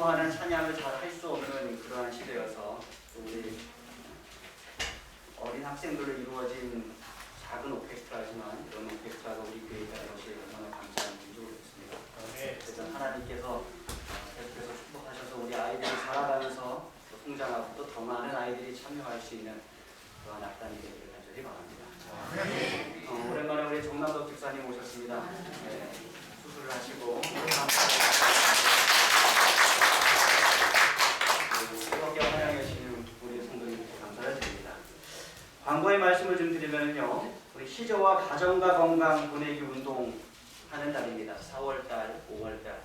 기도하는 찬양을 잘 할 수 없는 그러한 시대여서 우리 어린 학생들로 이루어진 작은 오케스트라지만 이런 오케스트라가 우리 교회에 있다는 것이 얼마나 감사한 일인지 모르겠습니다. 그래서 하나님께서 계속해서 축복하셔서 우리 아이들이 자라가면서 또 성장하고 또 더 많은 아이들이 참여할 수 있는 그러한 악단이 되기를 간절히 바랍니다. 오랜만에 우리 정남덕 집사님 오셨습니다. 네, 수술을 하시고 뜨겁게 환영해주시는 우리 성도님께 감사를 드립니다. 광고의 말씀을 좀 드리면요, 우리 시저와 가정과 건강 보내기 운동 하는 달입니다. 4월달, 5월달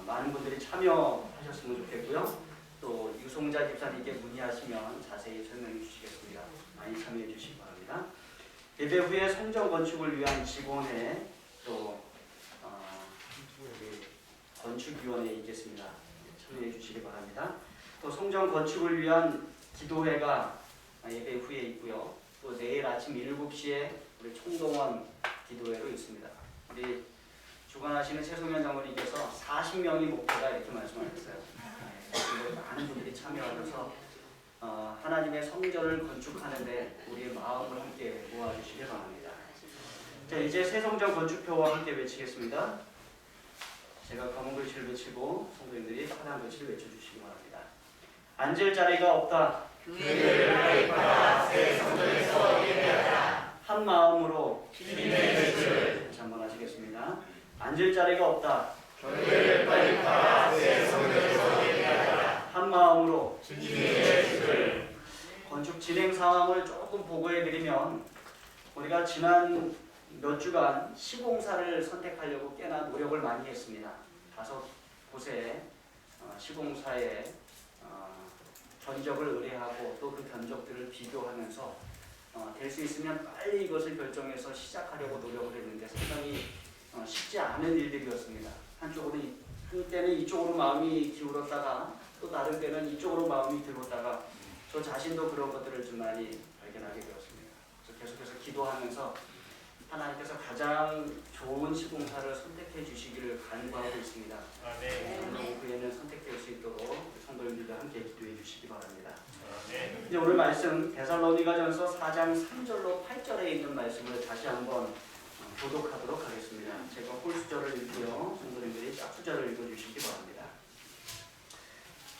많은 분들이 참여하셨으면 좋겠고요. 또 유송자 집사님께 문의하시면 자세히 설명해 주시겠습니다. 많이 참여해 주시기 바랍니다. 예배 후에 성전 건축을 위한 직원회 또 건축위원회에 있겠습니다. 참여해 주시기 바랍니다. 또 성전 건축을 위한 기도회가 예배 후에 있고요. 또 내일 아침 7시에 우리 총동원 기도회로 있습니다. 우리 주관하시는 최송현 장로님께서 40명이 목표다 이렇게 말씀하셨어요. 많은 분들이 참여하셔서 하나님의 성전을 건축하는데 우리의 마음을 함께 모아주시기 바랍니다. 자, 이제 새 성전 건축표와 함께 외치겠습니다. 제가 검은 글씨를 외치고 성도님들이 파란 글씨를 외쳐주시기 바랍니다. 앉을 자리가 없다. 교회를 가입하라. 새 성전에서 예배하라. 한 마음으로 주님의 뜻을. 다시 한번 하시겠습니다. 앉을 자리가 없다. 교회를 가입하라. 새 성전에서 예배하라. 한 마음으로 주님의 뜻을. 건축 진행 상황을 조금 보고해드리면 우리가 지난 몇 주간 시공사를 선택하려고 꽤나 노력을 많이 했습니다. 5곳의 시공사에 견적을 의뢰하고 또 그 견적들을 비교하면서 될 수 있으면 빨리 이것을 결정해서 시작하려고 노력을 했는데 상당히 쉽지 않은 일들이었습니다. 한때는 이쪽으로 마음이 기울었다가 또 다른 때는 이쪽으로 마음이 들었다가 저 자신도 그런 것들을 좀 많이 발견하게 되었습니다. 그래서 계속해서 기도하면서 하나님께서 가장 좋은 시공사를 선택해 주시기를 간구하고 있습니다. 오늘 오후에는 선택될 수 있도록 성도님들과 함께 기도해 주시기 바랍니다. 이제 오늘 말씀 데살로니가전서 4장 3절로 8절에 있는 말씀을 다시 한번 교독하도록 하겠습니다. 제가 홀수절을 읽고요. 성도님들이 짝수절을 읽어주시기 바랍니다.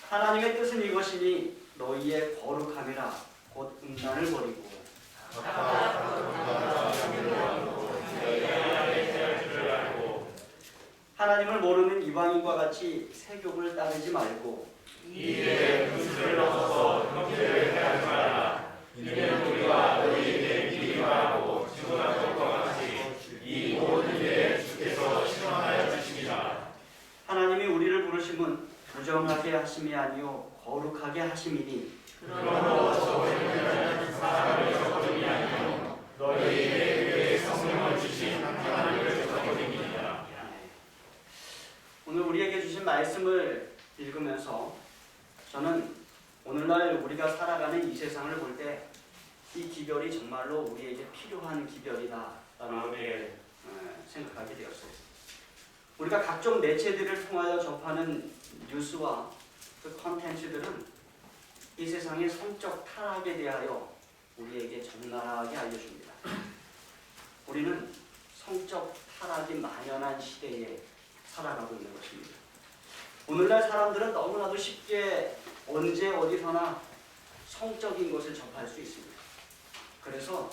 하나님의 뜻은 이것이니 너희의 거룩함이라 곧 음란을 버리고 하나님을 모르는 이방인과 같이 세욕을 따르지 말고 이들의 분수를 넘어서 형제를 해하지 말라. 이는 우리가 너희에게 미리 말하고 증언한 것과 같이 이 모든 일에 주께서 실현하여 주십니다. 하나님이 우리를 부르심은 부정하게 하심이 아니요 거룩하게 하심이니 그러므로 저희는 사람을 저버림이 아니요 너희에게 그의 성령을 주신 하나님을 저버림이니라. 오늘 우리에게 주신 말씀을 읽으면서 저는 오늘날 우리가 살아가는 이 세상을 볼 때 이 기별이 정말로 우리에게 필요한 기별이다라는 것을 생각하게 되었어요. 우리가 각종 매체들을 통하여 접하는 뉴스와 그 컨텐츠들은 이 세상의 성적 타락에 대하여 우리에게 적나라하게 알려줍니다. 우리는 성적 타락이 만연한 시대에 살아가고 있는 것입니다. 오늘날 사람들은 너무나도 쉽게 언제 어디서나 성적인 것을 접할 수 있습니다. 그래서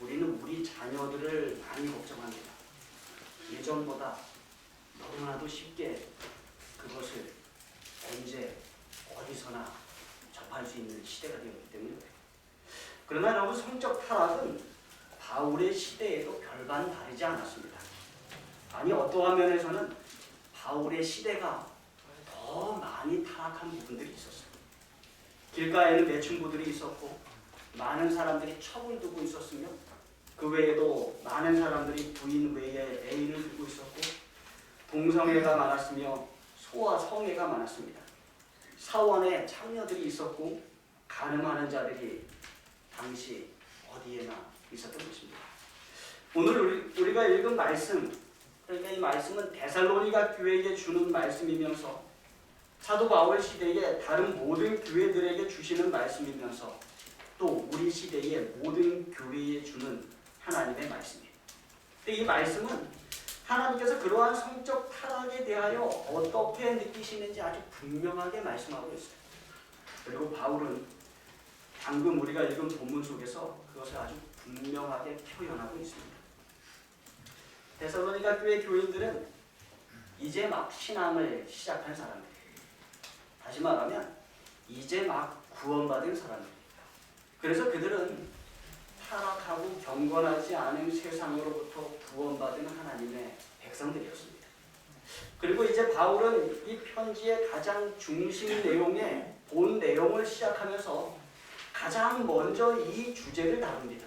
우리는 우리 자녀들을 많이 걱정합니다. 예전보다 너무나도 쉽게 그것을 언제 어디서나 접할 수 있는 시대가 되었기 때문에 그러나 여러분 성적 타락은 바울의 시대에도 별반 다르지 않았습니다. 아니 어떠한 면에서는 바울의 시대가 더 많이 타락한 부분들이 있었어요. 길가에는 매춘부들이 있었고 많은 사람들이 첩을 두고 있었으며 그 외에도 많은 사람들이 부인 외에 애인을 두고 있었고 동성애가 많았으며 소아 성애가 많았습니다. 사원에 창녀들이 있었고 간음하는 자들이 당시 어디에나 있었던 것입니다. 오늘 우리가 읽은 말씀, 그러니까 이 말씀은 데살로니가 교회에게 주는 말씀이면서 사도 바울 시대에 다른 모든 교회들에게 주시는 말씀이면서 또 우리 시대의 모든 교회에 주는 하나님의 말씀이에요. 근데 이 말씀은 하나님께서 그러한 성적 타락에 대하여 어떻게 느끼시는지 아주 분명하게 말씀하고 있어요. 그리고 바울은 방금 우리가 읽은 본문 속에서 그것을 아주 분명하게 표현하고 있습니다. 데살로니가 교회 교인들은 이제 막 신앙을 시작한 사람들, 다시 말하면 이제 막 구원받은 사람들. 그래서 그들은 타락하고 경건하지 않은 세상으로부터 구원받은 하나님의 백성들이었습니다. 그리고 이제 바울은 이 편지의 가장 중심 내용의 본 내용을 시작하면서 가장 먼저 이 주제를 다룹니다.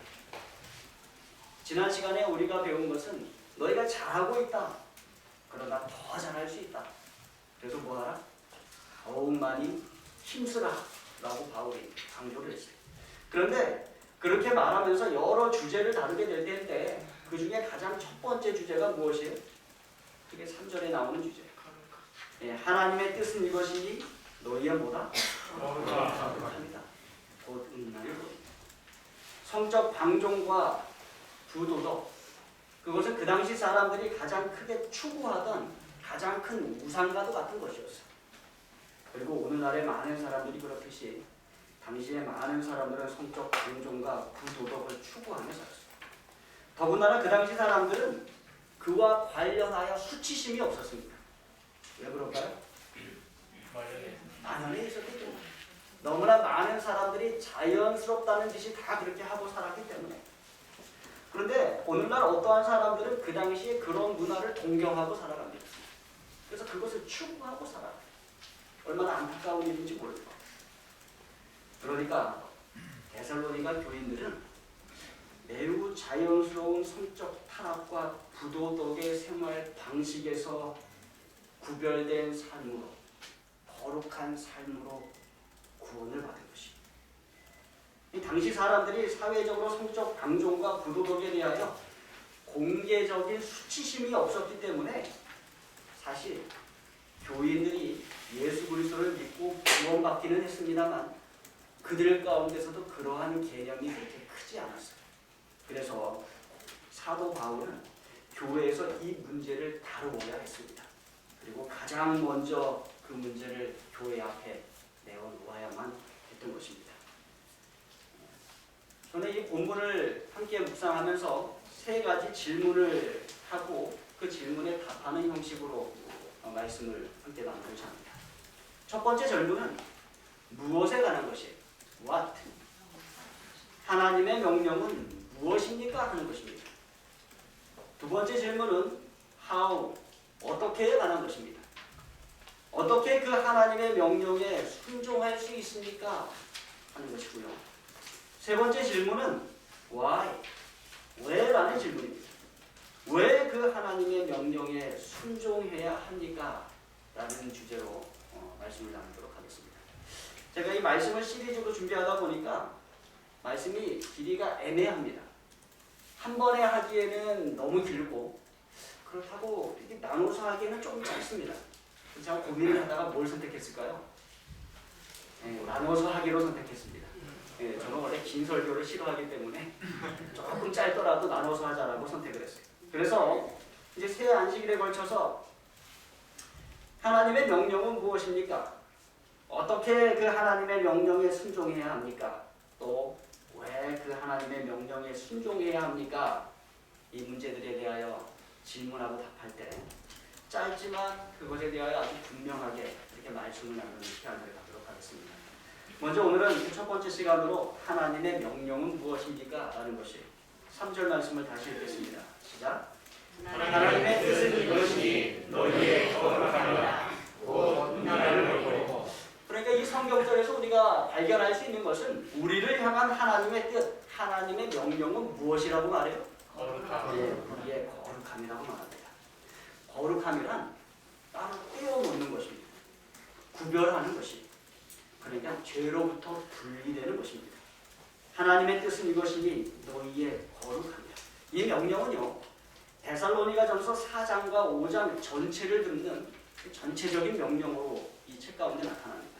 지난 시간에 우리가 배운 것은 너희가 잘하고 있다. 그러나 더 잘할 수 있다. 그래서 뭐하라? 더욱 많이 힘쓰라 라고 바울이 강조를 했어요. 그런데 그렇게 말하면서 여러 주제를 다루게 될 텐데 그 중에 가장 첫 번째 주제가 무엇이에요? 그게 3절에 나오는 주제예요. 하나님의 뜻은 이것이니 너희의 뭐다? 거룩합니다. 곧 음란을 보입니다. 성적 방종과 부도덕, 그것은 그 당시 사람들이 가장 크게 추구하던 가장 큰 우상과도 같은 것이었어요. 그리고 오늘날의 많은 사람들이 그렇듯이 당시에 많은 사람들은 성적 방종과 부도덕을 추구하며 살았어요. 더군다나 그 당시 사람들은 그와 관련하여 수치심이 없었습니다. 왜 그럴까요? 만연해 있었기 때문에. 너무나 많은 사람들이 자연스럽다는 듯이 다 그렇게 하고 살았기 때문에. 그런데 오늘날 어떠한 사람들은 그 당시에 그런 문화를 동경하고 살아갑니다. 그래서 그것을 추구하고 살아요. 얼마나 안타까운 일인지 모릅니다. 그러니까 데살로니가 교인들은 매우 자연스러운 성적 타락과 부도덕의 생활 방식에서 구별된 삶으로, 거룩한 삶으로 구원을 받은 것입니다. 이 당시 사람들이 사회적으로 성적 방종과 부도덕에 대하여 공개적인 수치심이 없었기 때문에 사실 교인들이 예수 그리스도를 믿고 구원받기는 했습니다만 그들 가운데서도 그러한 개념이 그렇게 크지 않았어요. 그래서 사도 바울은 교회에서 이 문제를 다루어야 했습니다. 그리고 가장 먼저 그 문제를 교회 앞에 내어놓아야만 했던 것입니다. 저는 이 본문을 함께 묵상하면서 세 가지 질문을 하고 그 질문에 답하는 형식으로 말씀을 함께 나누고자 합니다. 첫 번째 질문은 무엇에 관한 것이에요? What? 하나님의 명령은 무엇입니까? 하는 것입니다. 두 번째 질문은 How? 어떻게에 관한 것입니다. 어떻게 그 하나님의 명령에 순종할 수 있습니까? 하는 것이고요. 세 번째 질문은 Why? 왜라는 질문입니다. 왜 그 하나님의 명령에 순종해야 합니까? 라는 주제로 말씀을 나누도록 하겠습니다. 제가 이 말씀을 시리즈로 준비하다 보니까 말씀이 길이가 애매합니다. 한 번에 하기에는 너무 길고 그렇다고 이렇게 나눠서 하기에는 좀 짧습니다. 제가 고민을 하다가 뭘 선택했을까요? 나눠서 하기로 선택했습니다. 저는 원래 긴 설교를 싫어하기 때문에 조금 짧더라도 나눠서 하자라고 선택을 했어요. 그래서 이제 새 안식일에 걸쳐서 하나님의 명령은 무엇입니까? 어떻게 그 하나님의 명령에 순종해야 합니까? 또 왜 그 하나님의 명령에 순종해야 합니까? 이 문제들에 대하여 질문하고 답할 때 짧지만 그것에 대하여 아주 분명하게 이렇게 말씀을 나누는 시간을 갖도록 하겠습니다. 먼저 오늘은 첫 번째 시간으로 하나님의 명령은 무엇입니까? 라는 것이 3절 말씀을 다시 읽겠습니다. 시작. 하나님의 뜻은 이것이니 너희의 거룩함이라 곧 나를 보고. 그러니까 이 성경절에서 우리가 발견할 수 있는 것은 우리를 향한 하나님의 뜻, 하나님의 명령은 무엇이라고 말해요? 거룩함. 네, 우리의 거룩함이라고 말합니다. 거룩함이란 따로 떼어놓는 것입니다. 구별하는 것입니다. 그러니까 죄로부터 분리되는 것입니다. 하나님의 뜻은 이것이니 너희의 거룩함이라. 이 명령은요, 데살로니가전서 4장과 5장 전체를 듣는 전체적인 명령으로 이 책 가운데 나타납니다.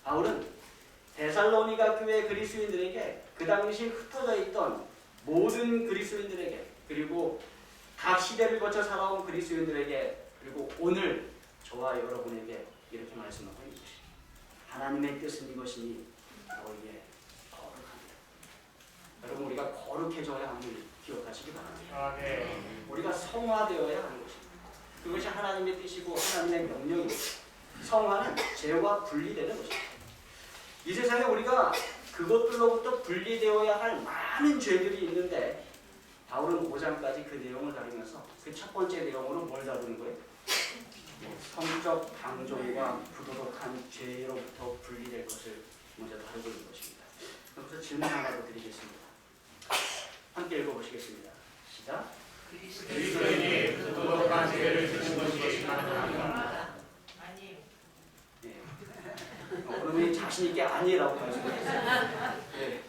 바울은 데살로니가 교회 그리스도인들에게 그 당시 흩어져 있던 모든 그리스도인들에게 그리고 각 시대를 거쳐 살아온 그리스도인들에게 그리고 오늘 저와 여러분에게 이렇게 말씀하고 있는 것이 하나님의 뜻은 이것이니 너희의 거룩합니다. 여러분 우리가 거룩해져야 하는 걸 기억하시기 바랍니다. 우리가 성화되어야 하는 것입니다. 그것이 하나님의 뜻이고 하나님의 명령이고 성화는 죄와 분리되는 것입니다. 이 세상에 우리가 그것들로부터 분리되어야 할 많은 죄들이 있는데 바울은 5장까지 그 내용을 다루면서 그 첫 번째 내용으로 뭘 다루는 거예요? 성적 방종과 부도덕한 죄로부터 분리될 것을 먼저 다루고 있는 것입니다. 그래서 질문 하나 더 드리겠습니다. 함께 읽어보시겠습니다. 시작. 그리스도인이 부도덕한 죄를 지는 것이 가능합니까? 아니요. 네. 오늘 자신 있게 아니라고 말씀하셨어요. 네.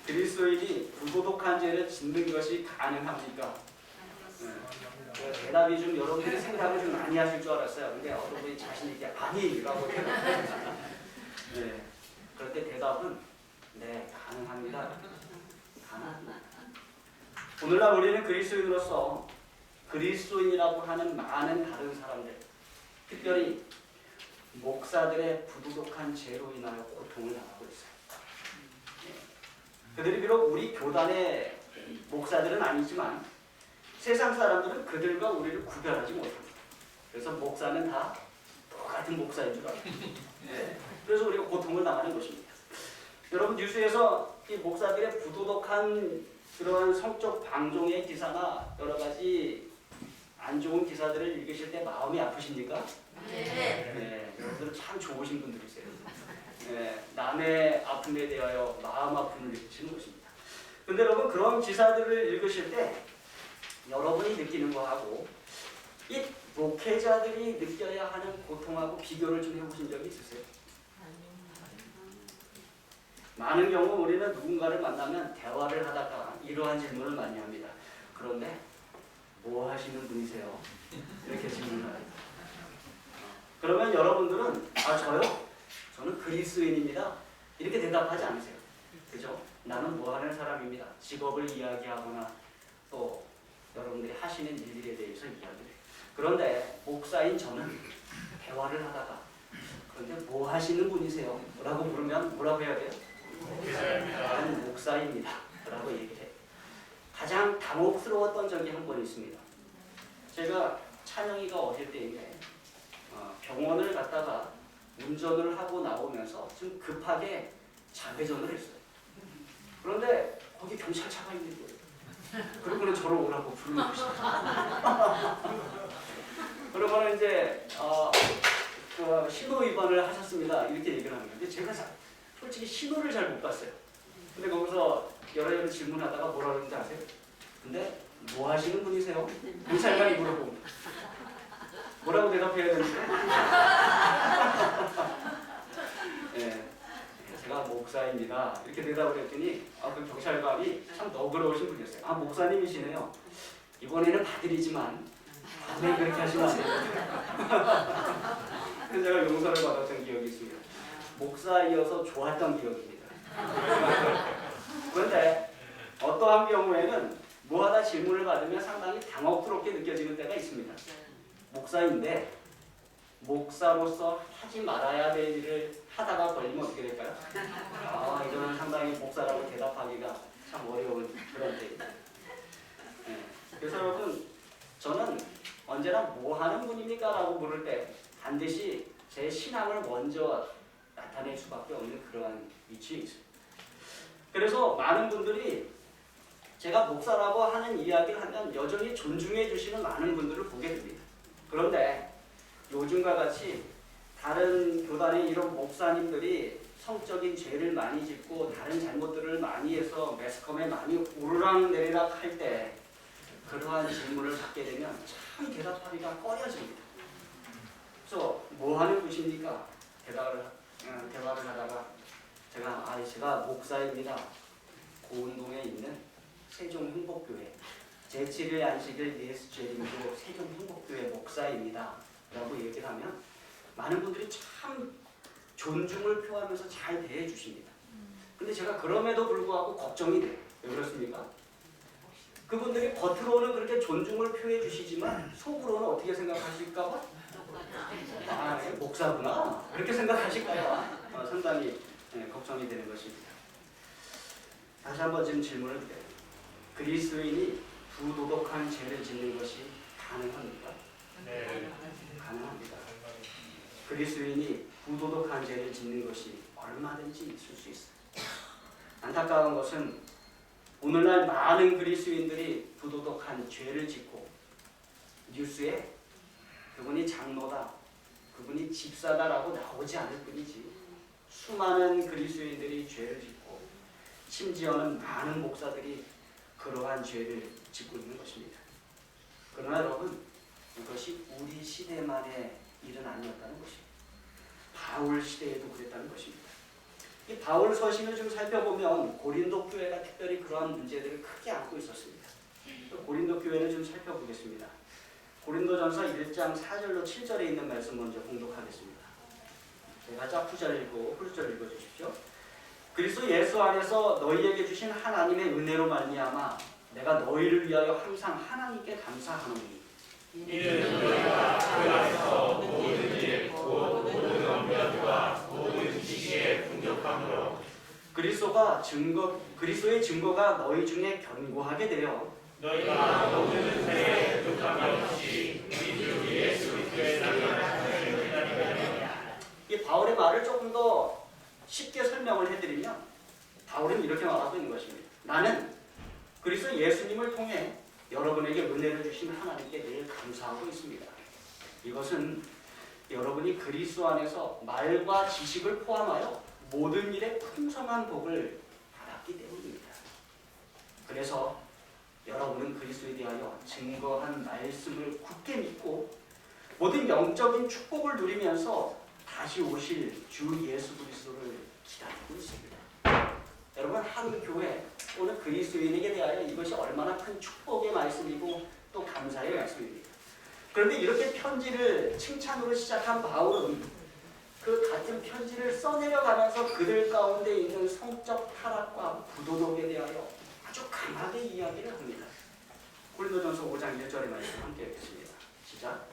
그리스도인이 부도덕한 죄를 짓는 것이 가능합니까? 네. 대답이 좀 여러분들이 생각을 좀 많이 하실 줄 알았어요. 근데 어떤 분이 자신 있게 아니라고 대답합니다. 네. 그럴 때 대답은 네, 가능합니다. 가능합니다. 오늘날 우리는 그리스도인으로서 그리스도인이라고 하는 많은 다른 사람들, 특별히 목사들의 부도덕한 죄로 인하여 고통을 당하고 있어요. 그들이 비록 우리 교단의 목사들은 아니지만 세상 사람들은 그들과 우리를 구별하지 못합니다. 그래서 목사는 다 똑같은 목사인 줄 알아요. 그래서 우리가 고통을 당하는 것입니다. 여러분 뉴스에서 이 목사들의 부도덕한 그러한 성적 방종의 기사나 여러 가지 안 좋은 기사들을 읽으실 때 마음이 아프십니까? 네. 여러분들은 참 좋으신 분들이세요. 네, 남의 아픔에 대하여 마음 아픔을 느끼시는 것입니다. 근데 여러분 그런 기사들을 읽으실 때 여러분이 느끼는 거하고 이 목회자들이 느껴야 하는 고통하고 비교를 좀 해보신 적이 있으세요? 많은 경우 우리는 누군가를 만나면 대화를 하다가 이러한 질문을 많이 합니다. 그런데 뭐 하시는 분이세요? 이렇게 질문을 합니다. 그러면 여러분들은 아 저요? 저는 그리스도인입니다. 이렇게 대답하지 않으세요. 그죠? 나는 뭐 하는 사람입니다. 직업을 이야기하거나 또 여러분들이 하시는 일들에 대해서 이야기를 해요. 그런데 목사인 저는 대화를 하다가 그런데 뭐 하시는 분이세요? 라고 물으면 뭐라고 해야 돼요? 나는 목사입니다. 라고 얘기를 해요. 가장 당혹스러웠던 적이 한 번 있습니다. 제가 찬영이가 어릴 때인데 병원을 갔다가 운전을 하고 나오면서 좀 급하게 자회전을 했어요. 그런데 거기 경찰차가 있는 거예요. 그러고는 저를 오라고 부르는 것이죠. 그러고는 이제 신호 위반을 하셨습니다. 이렇게 얘기를 하는 건데 제가 솔직히 신호를 잘 못 봤어요. 근데 거기서 여러 질문하다가 뭐라 그러는지 아세요? 근데 뭐 하시는 분이세요? 경찰관이 물어봅니다. 뭐라고 대답해야 되는데? 네, 제가 목사입니다. 이렇게 대답을 했더니 그 경찰관이 참 너그러우신 분이었어요. 아 목사님이시네요. 이번에는 봐드리지만 다음에 그렇게 하시면 안 돼요. 그래서 제가 용서를 받았던 기억이 있습니다. 목사이어서 좋았던 기억입니다. 그런데 어떠한 경우에는 뭐하다 질문을 받으면 상당히 당혹스럽게 느껴지는 때가 있습니다. 목사인데 목사로서 하지 말아야 될 일을 하다가 걸리면 어떻게 될까요? 이거는 상당히 목사라고 대답하기가 참 어려운 그런 때입니다. 네. 그래서 여러분 저는 언제나 뭐 하는 분입니까? 라고 물을 때 반드시 제 신앙을 먼저 나타낼 수밖에 없는 그러한 위치에 있어요. 그래서 많은 분들이 제가 목사라고 하는 이야기를 하면 여전히 존중해 주시는 많은 분들을 보게 됩니다. 그런데 요즘과 같이 다른 교단의 이런 목사님들이 성적인 죄를 많이 짓고 다른 잘못들을 많이 해서 매스컴에 많이 오르락내리락 할 때 그러한 질문을 받게 되면 참 대답하기가 꺼려집니다. 그래서 뭐 하는 분이십니까? 대화를 하다가 제가 목사입니다. 고운동에 있는 세종행복교회 제7일 안식일 예수제림교 세종행복교회 목사입니다. 라고 얘기를 하면 많은 분들이 참 존중을 표하면서 잘 대해 주십니다. 근데 제가 그럼에도 불구하고 걱정이 돼요. 왜 그렇습니까? 그분들이 겉으로는 그렇게 존중을 표해 주시지만 속으로는 어떻게 생각하실까 봐? 아, 목사구나. 그렇게 생각하실까 봐 상당히 걱정이 되는 것입니다. 다시 한번 지금 질문을 드려요. 그리스도인이 부도덕한 죄를 짓는 것이 가능합니까? 네. 가능합니다. 그리스도인이 부도덕한 죄를 짓는 것이 얼마든지 있을 수 있어요. 안타까운 것은 오늘날 많은 그리스도인들이 부도덕한 죄를 짓고 뉴스에 그분이 장로다, 그분이 집사다라고 나오지 않을 뿐이지 수많은 그리스도인들이 죄를 짓고 심지어는 많은 목사들이 그러한 죄를 짓고 있는 것입니다. 그러나 여러분, 이것이 우리 시대만의 일은 아니었다는 것입니다. 바울 시대에도 그랬다는 것입니다. 이 바울 서신을 좀 살펴보면 고린도 교회가 특별히 그러한 문제들을 크게 안고 있었습니다. 고린도 교회를 좀 살펴보겠습니다. 고린도전서 1장 4절로 7절에 있는 말씀 먼저 봉독하겠습니다. 제가 짝푸절 읽고 훌절 읽어주십시오. 그리스도 예수 안에서 너희에게 주신 하나님의 은혜로 말미암아 내가 너희를 위하여 항상 하나님께 감사하노니 이는 너희가 그 안에서 모든 일, 곧 모든 언변과 모든 지식의 풍족함으로 그리스도의 증거가 너희 중에 견고하게 되어 너희가 모든 은혜에 부족함이 없이 우리 주 예수 그리스도의 나타나심을 기다리며 이 바울의 말을 조금 더 쉽게 설명을 해드리면 바울은 이렇게 말하고 있는 것입니다. 나는 그리스도 예수님을 통해 여러분에게 은혜를 주신 하나님께 늘 감사하고 있습니다. 이것은 여러분이 그리스도 안에서 말과 지식을 포함하여 모든 일에 풍성한 복을 받았기 때문입니다. 그래서 여러분은 그리스도에 대하여 증거한 말씀을 굳게 믿고 모든 영적인 축복을 누리면서 다시 오실 주 예수 그리스도를 기다리고 있습니다. 여러분, 한 교회 또는 그리스도인에게 대하여 이것이 얼마나 큰 축복의 말씀이고 또 감사의 말씀입니다. 그런데 이렇게 편지를 칭찬으로 시작한 바울은 그 같은 편지를 써내려가면서 그들 가운데 있는 성적 타락과 부도덕에 대하여 아주 강하게 이야기를 합니다. 고린도전서 5장 1절의 말씀 함께 읽겠습니다. 시작.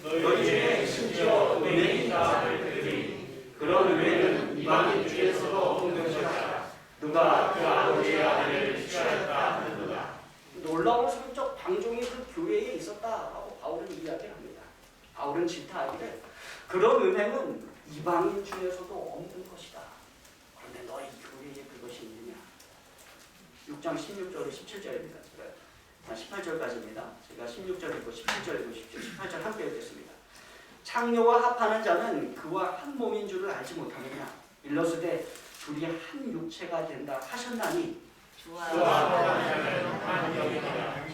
너희 중에 심지어 은혜인 자들이 그런 은혜는 이방인 중에서도 없는 것이다. 누가 그 아버지의 아들을 취하였다 하는도다. 놀라운 성적 방종이 그 교회에 있었다라고 바울은 이야기합니다. 바울은 질타하기를 그런 은혜는 이방인 중에서도 없는 것이다. 그런데 너희 교회에 그것이 있느냐? 6장 16절에 17절입니다. 18절까지입니다. 제가 16절 읽고 17절 읽으십시오. 18절 함께 읽겠습니다. 창녀와 합하는 자는 그와 한 몸인 줄을 알지 못하느냐? 일러스되 둘이 한 육체가 된다 하셨나니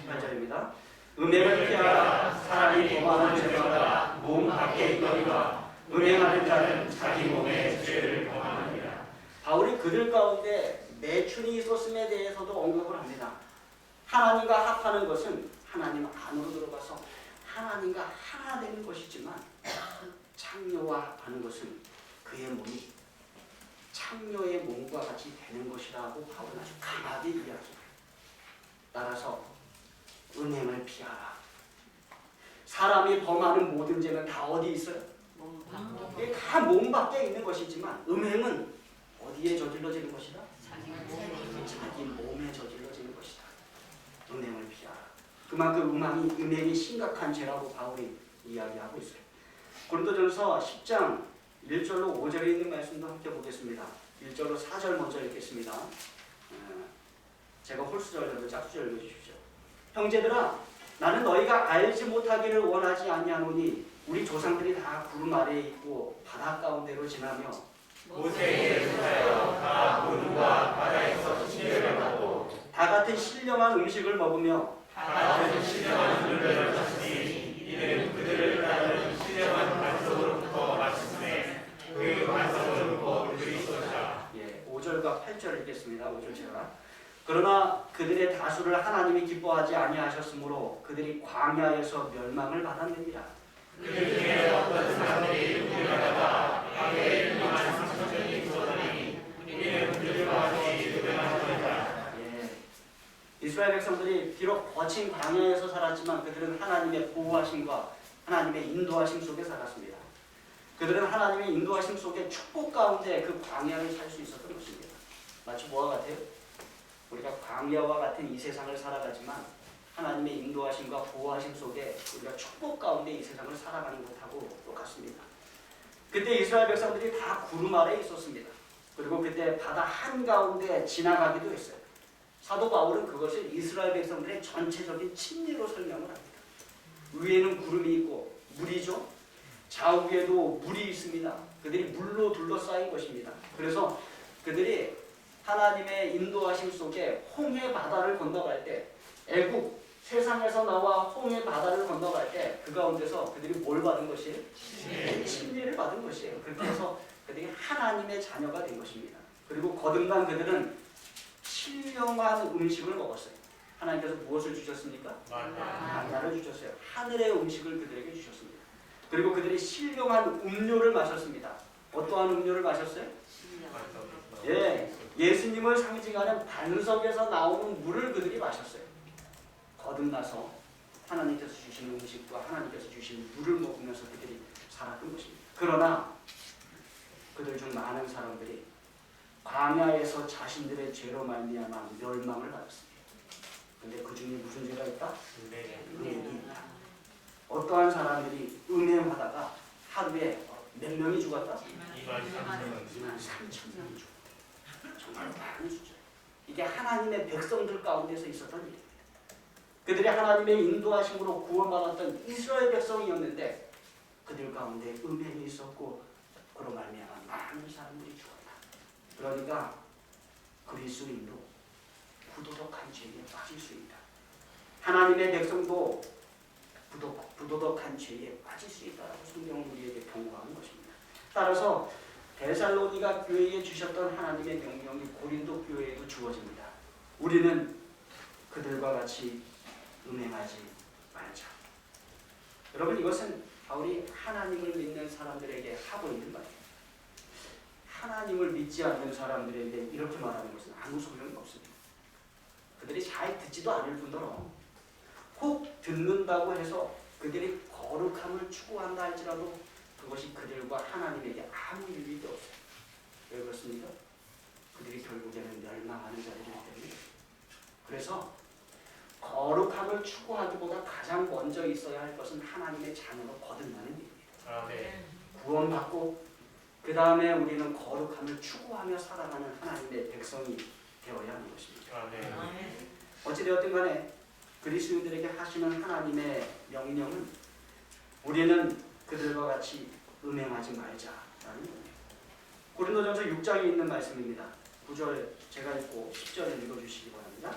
18절입니다. 음행을 피하라. 사람이 범하는 죄마다 몸 밖에 있거니와 음행하는 자는 자기 몸의 죄를 범하느니라. 바울이 그들 가운데 매춘이 있었음에 대해서도 언급을 합니다. 하나님과 합하는 것은 하나님 안으로 들어가서 하나님과 하나 되는 것이지만 창녀와 합하는 것은 그의 몸이 창녀의 몸과 같이 되는 것이라고 바울은 아주 강하게 이야기합니다. 따라서 음행을 피하라. 사람이 범하는 모든 죄는 다 어디 있어요? 이게 다 몸 밖에 있는 것이지만 음행은 어디에 저질러지는 것이다? 자기 몸에 저질러지는 것이다. 음행을 피하라. 그만큼 음행이 심각한 죄라고 바울이 이야기하고 있어요. 고린도전서 10장 1절로 5절에 있는 말씀도 함께 보겠습니다. 1절로 4절 먼저 읽겠습니다. 제가 홀수절, 짝수절 읽어주십시오. 형제들아, 나는 너희가 알지 못하기를 원하지 아니하노니 우리 조상들이 다 구름 아래에 있고 바다 가운데로 지나며 모세에게 속하여 다 물과 바다에서 신뢰를 받고 다 같은 신령한 음식을 먹으며 같은 신령한 물배를 탔으니 이는 그들을 따르는 신령한 반석으로부터 마침내 그 반석은 곧 그리스도시라. 5절과 8절 읽겠습니다. 5절 제가. 그러나 그들의 다수를 하나님이 기뻐하지 아니하셨으므로 그들이 광야에서 멸망을 받았느니라. 그 중에 어떤 사람들이 우리나라가 악에 임한 상처적인 소단이 우리는 그들과 같이 주변하노이다. 이스라엘 백성들이 비록 거친 광야에서 살았지만 그들은 하나님의 보호하심과 하나님의 인도하심 속에 살았습니다. 그들은 하나님의 인도하심 속에 축복 가운데 그 광야를 살 수 있었던 것입니다. 마치 뭐와 같아요? 우리가 광야와 같은 이 세상을 살아가지만 하나님의 인도하심과 보호하심 속에 우리가 축복 가운데 이 세상을 살아가는 것하고 똑같습니다. 그때 이스라엘 백성들이 다 구름 아래에 있었습니다. 그리고 그때 바다 한가운데 지나가기도 했어요. 사도 바울은 그것을 이스라엘 백성들의 전체적인 침례로 설명을 합니다. 위에는 구름이 있고 물이죠. 좌우에도 물이 있습니다. 그들이 물로 둘러싸인 것입니다. 그래서 그들이 하나님의 인도하심 속에 홍해 바다를 건너갈 때, 애국 세상에서 나와 홍해 바다를 건너갈 때 그 가운데서 그들이 뭘 받은 것이에요? 침례를 받은 것이에요. 그렇게 해서 그들이 하나님의 자녀가 된 것입니다. 그리고 거듭난 그들은 신령한 음식을 먹었어요. 하나님께서 무엇을 주셨습니까? 만나를 주셨어요. 하늘의 음식을 그들에게 주셨습니다. 그리고 그들이 신령한 음료를 마셨습니다. 어떠한 음료를 마셨어요? 예수님을 상징하는 반석에서 나오는 물을 그들이 마셨어요. 거듭나서 하나님께서 주신 음식과 하나님께서 주신 물을 먹으면서 그들이 살았던 것입니다. 그러나 그들 중 많은 사람들이 광야에서 자신들의 죄로 말미암아 멸망을 받았습니다. 그런데 그 중에 무슨 죄가 있다? 음행이 있다. 어떠한 사람들이 음행하다가 하루에 몇 명이 죽었다? 2만 3천 명이 죽었다. 정말 많은 숫자예요. 이게 하나님의 백성들 가운데서 있었던 일입니다. 그들이 하나님의 인도하심으로 구원받았던 이스라엘 백성이었는데 그들 가운데 음행이 있었고 그로 말미암아 많은 사람들이 죽었다. 그러니까 그리스도인도 부도덕한 죄에 빠질 수 있다. 하나님의 백성도 부도덕한 죄에 빠질 수 있다라고 성경은 우리에게 경고하는 것입니다. 따라서 데살로니가 교회에 주셨던 하나님의 명령이 고린도 교회에도 주어집니다. 우리는 그들과 같이 음행하지 말자. 여러분, 이것은 바울이 하나님을 믿는 사람들에게 하고 있는 말이에요. 하나님을 믿지 않는 사람들에게 이렇게 말하는 것은 아무 소용이 없습니다. 그들이 잘 듣지도 않을 뿐더러 혹 듣는다고 해서 그들이 거룩함을 추구한다 할지라도 그것이 그들과 하나님에게 아무 유익이 없어요. 왜 그렇습니까? 그들이 결국에는 멸망하는 자들이기 때문에. 그래서 거룩함을 추구하기보다 가장 먼저 있어야 할 것은 하나님의 자녀로 거듭나는 일입니다. 구원받고 그 다음에 우리는 거룩함을 추구하며 살아가는 하나님의 백성이 되어야 하는 것입니다. 어찌되었든 간에 그리스도인들에게 하시는 하나님의 명령은 우리는 그들과 같이 음행하지 말자라는 겁니다. 고린도전서 6장에 있는 말씀입니다. 9절 제가 읽고 10절을 읽어주시기 바랍니다.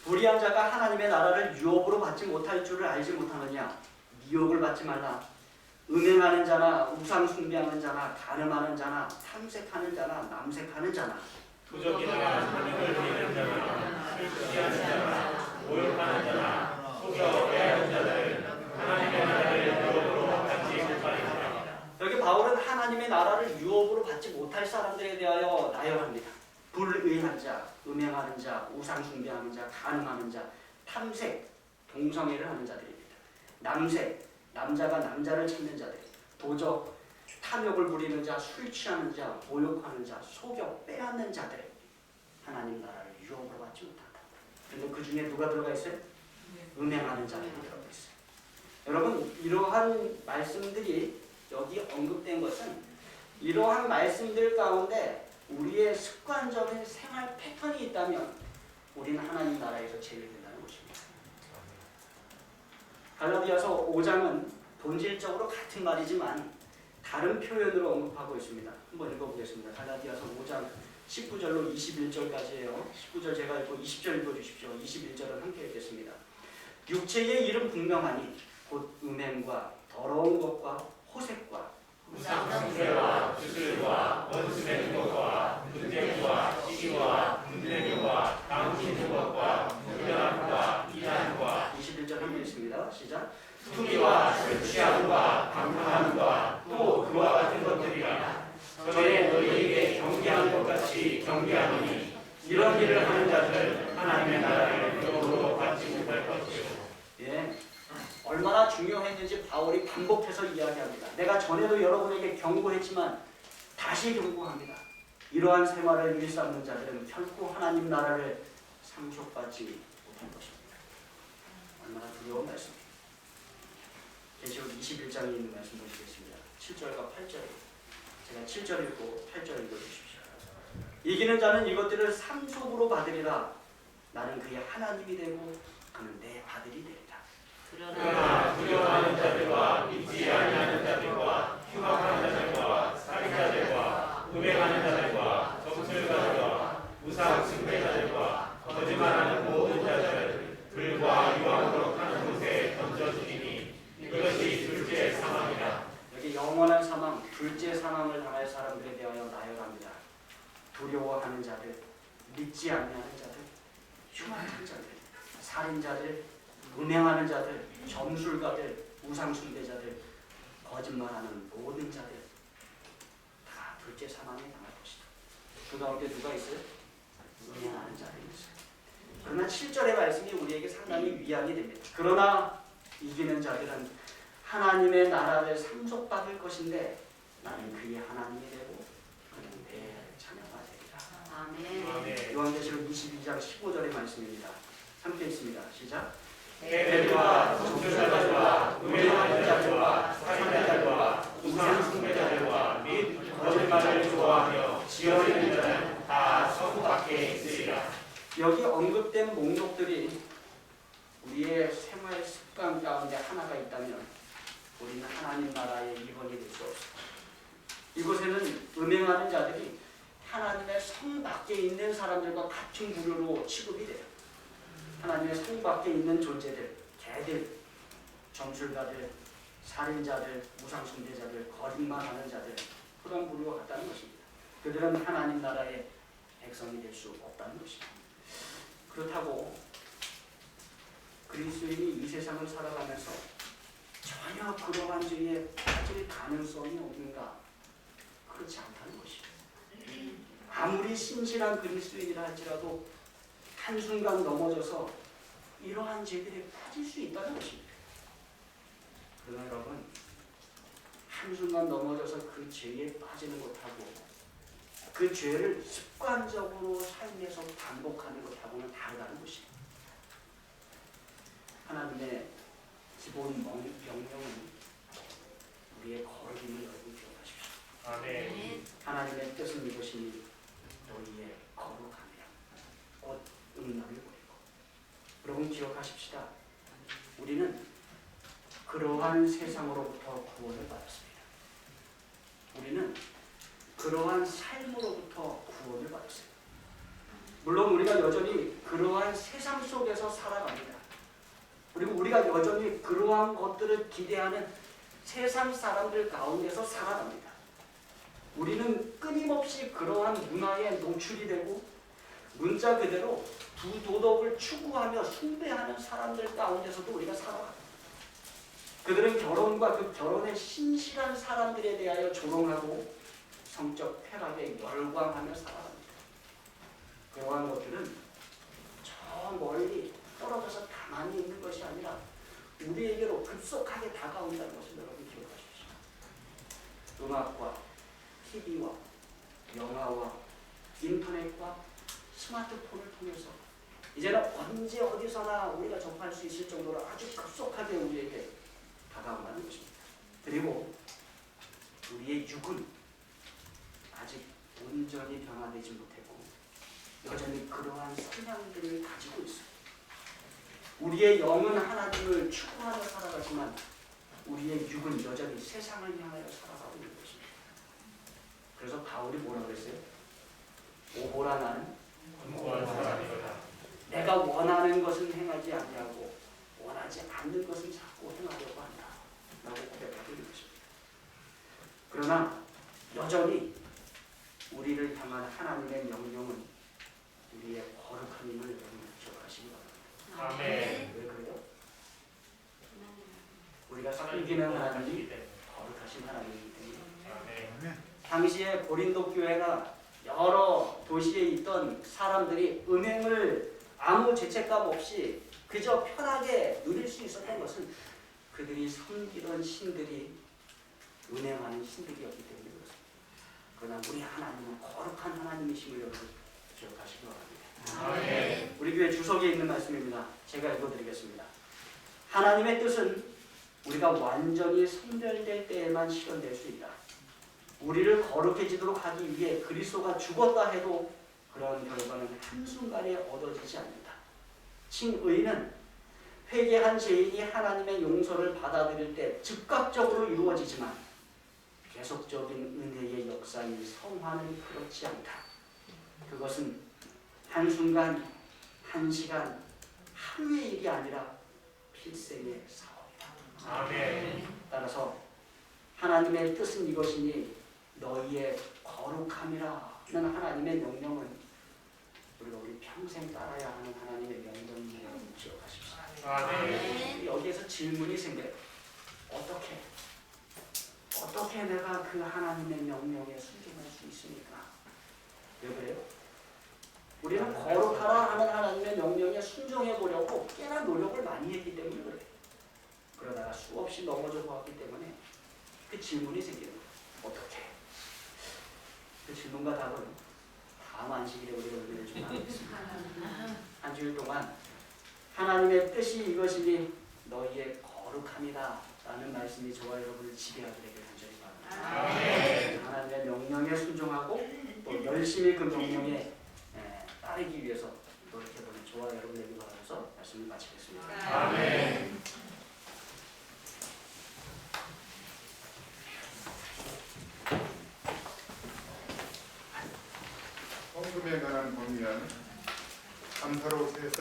불의한 자가 하나님의 나라를 유업으로 받지 못할 줄을 알지 못하느냐. 미혹을 받지 말라. 음행하는 자나 우상 숭배하는 자나 간음하는 자나 탐색하는 자나 남색하는 자나 도적이나 권력을 부리는 자나 실수하는 자나 모욕하는 자나 속여하는 자들은 하나님의 나라를 유업으로 받지 못하리라. 여기 바울은 하나님의 나라를 유업으로 받지 못할 사람들에 대하여 나열합니다. 불의한 자, 음행하는 자, 우상 숭배하는 자, 간음하는 자, 탐색, 동성애를 하는 자들입니다. 남색, 남자가 남자를 찾는 자들, 도적, 탐욕을 부리는 자, 술 취하는 자, 모욕하는 자, 속여 빼앗는 자들, 하나님 나라를 유업으로 받지 못한다. 그런데 그 중에 누가 들어가 있어요? 음행하는 자들이 들어가 있어요. 여러분, 이러한 말씀들이 여기 언급된 것은 이러한 말씀들 가운데 우리의 습관적인 생활 패턴이 있다면 우리는 하나님 나라에서 제외된다는 것입니다. 갈라디아서 5장은 본질적으로 같은 말이지만 다른 표현으로 언급하고 있습니다. 한번 읽어보겠습니다. 갈라디아서 5장 19절로 21절까지예요. 19절 제가 읽고 20절 읽어주십시오. 21절은 함께 읽겠습니다. 육체의 일은 분명하니 곧 음행과 더러운 것과 호색과 우상 숭배와 주술과 원수 맺는 것과 분쟁과 시기와 분쟁과 당치는 것과 무변함과 이단과 21절 21절 함께 있습니다. 시작. 투기와 술 취함과 방탕함과 또 그와 같은 것들이라. 전에 너희에게 경계하는 것 같이 경계하노니 이런 일을 하는 자들은 하나님의 나라를 영으로 받지 못할 것이요. 예, 얼마나 중요했는지 바울이 반복해서 이야기합니다. 내가 전에도 여러분에게 경고했지만 다시 경고합니다. 이러한 생활을 일삼는 자들은 결코 하나님 나라를 상속받지 못할 것입니다. 얼마나 두려운 말씀입니다. 계시록 21장에 있는 말씀 보시겠습니다. 7절과 8절. 제가 7절 읽고 8절 읽어주십시오. 이기는 자는 이것들을 상속으로 받으리라. 나는 그의 하나님이 되고 그는 내 아들이 되리라. 그러나 두려워하는 자들과 믿지 아니하는 자들과 흉악하는 자들과 살인자들과 음행하는 자들과 점술가들과 우상 숭배자들과 거짓말하는 모든 자들을 불과 유황으로 타는 곳에 던져주리니 이것이 둘째 사망이라. 여기 영원한 사망, 둘째 사망을 당할 사람들에 대하여 나열합니다. 두려워하는 자들, 믿지 않는 자들, 흉악한 자들, 살인자들, 음행하는 자들, 점술가들, 우상숭배자들, 거짓말하는 모든 자들 다 둘째 사망에 당할 것이다. 그 가운데 누가 있어요? 음행하는 자들이 있어요. 그러나 7절의 말씀이 우리에게 상당히 위안이 됩니다. 그러나 이기는 자들은 하나님의 나라를 상속받을 것인데 나는 그의 하나님이 되고 그는 내 자녀가 되리라. 아멘. 요한계시록 22장 15절의 말씀입니다. 함께 있습니다. 시작. 개들과 점술자들과 음행하는 자들과 살인자들과 우상 숭배자들과 및 거짓말을 좋아하며 지어지는 자는 다 천국 밖에 있으리라. 여기 언급된 목록들이 우리의 생활 습관 가운데 하나가 있다면 우리는 하나님 나라의 일원이 될 수 없습니다. 이곳에는 음행하는 자들이 하나님의 성 밖에 있는 사람들과 같은 부류로 취급이 돼요. 하나님의 성 밖에 있는 존재들, 개들, 점술가들, 살인자들, 우상숭배자들, 거짓말하는 자들, 그런 부류와 같다는 것입니다. 그들은 하나님 나라의 백성이 될 수 없다는 것입니다. 그렇다고 그리스도인이 이 세상을 살아가면서 전혀 그러한 죄에 빠질 가능성이 없는가? 그렇지 않다는 것입니다. 아무리 신실한 그리스도인이라 할지라도 한순간 넘어져서 이러한 죄들에 빠질 수 있다는 것입니다. 그러나 여러분, 한순간 넘어져서 그 죄에 빠지는 것하고 그 죄를 습관적으로 삶에서 반복하는 것하고는 다르다는 것입니다. 하나님의 기본 명령은 우리의 거룩임을 여러분 기억하십시오. 아멘. 하나님의 뜻은 이것이니 너희의 거룩함이라. 곧 음란을 버리고. 여러분 기억하십시다. 우리는 그러한 세상으로부터 구원을 받았습니다. 우리는 그러한 삶으로부터 구원을 받았어요. 물론 우리가 여전히 그러한 세상 속에서 살아갑니다. 그리고 우리가 여전히 그러한 것들을 기대하는 세상 사람들 가운데서 살아갑니다. 우리는 끊임없이 그러한 문화에 노출이 되고 문자 그대로 부도덕을 추구하며 숭배하는 사람들 가운데서도 우리가 살아갑니다. 그들은 결혼과 그 결혼에 신실한 사람들에 대하여 조롱하고 성적 쾌락에 열광하며 살아갑니다. 그러한 것들은 저 멀리 떨어져서 가만히 있는 것이 아니라 우리에게로 급속하게 다가온다는 것을 여러분 기억하십시오. 음악과 TV와 영화와 인터넷과 스마트폰을 통해서 이제는 언제 어디서나 우리가 접할 수 있을 정도로 아주 급속하게 우리에게 다가온다는 것입니다. 그리고 우리의 육은 아직 온전히 변화되지 못했고 여전히 그러한 성향들을 가지고 있습니다. 우리의 영은 하나님을 추구하며 살아가지만 우리의 육은 여전히 세상을 향하여 살아가고 있는 것입니다. 그래서 바울이 뭐라고 했어요? 오호라 나는 공고한 사람이로다. 내가 원하는 것은 행하지 아니하고 원하지 않는 것은 자꾸 행하려고 한다 라고 고백하고 있는 것입니다. 그러나 여전히 우리를 향한 하나님의 명령은 우리의 거룩한 힘을 여러분 기억하시기 바랍니다. 아멘. 왜 그래요? 섬기는 하나님이 거룩하신 하나님이기 때문에 당시에 고린도 교회가 여러 도시에 있던 사람들이 은행을 아무 죄책감 없이 그저 편하게 누릴 수 있었던 것은 그들이 섬기던 신들이 은행하는 신들이었기 때문에 그렇습니다. 그러나 우리 하나님은 거룩한 하나님이심을 여러분 기억하시기 바랍니다. 우리 교회 주석에 있는 말씀입니다. 제가 읽어드리겠습니다. 하나님의 뜻은 우리가 완전히 성별될 때에만 실현될 수 있다. 우리를 거룩해지도록 하기 위해 그리스도가 죽었다 해도 그런 결과는 한순간에 얻어지지 않는다. 칭의는 회개한 죄인이 하나님의 용서를 받아들일 때 즉각적으로 이루어지지만 계속적인 은혜의 역사인 성화는 그렇지 않다. 그것은 한순간, 한시간, 하루의 일이 아니라 필생의 사업이다. 따라서 하나님의 뜻은 이것이니 너희의 거룩함이라는 하나님의 명령은 우리 평생 따라야 하는 하나님의 명령이라고 기억하십시오. 여기에서 질문이 생겨요. 어떻게 내가 그 하나님의 명령에 순종할 수 있습니까? 왜 그래요? 우리는 거룩하라 하는 하나님의 명령에 순종해 보려고 꽤나 노력을 많이 했기 때문에 그래요. 그러다가 수없이 넘어져 보았기 때문에 그 질문이 생기는 거예요. 어떻게? 그 질문과 답은 다음 안식일에 우리가 의미를 좀 나누겠습니다. 한 주일 동안 하나님의 뜻이 이것이니 너희의 거룩함이다 라는 말씀이 저와 여러분을 지배하게 되길 간절히 바랍니다. 하나님의 명령에 순종하고 또 열심히 그 명령에 따르기 위해서 노력해보는 저와 여러분 되길 바라면서 말씀을 마치겠습니다. 아멘. 헌금에 관한 권위는 감사로 세상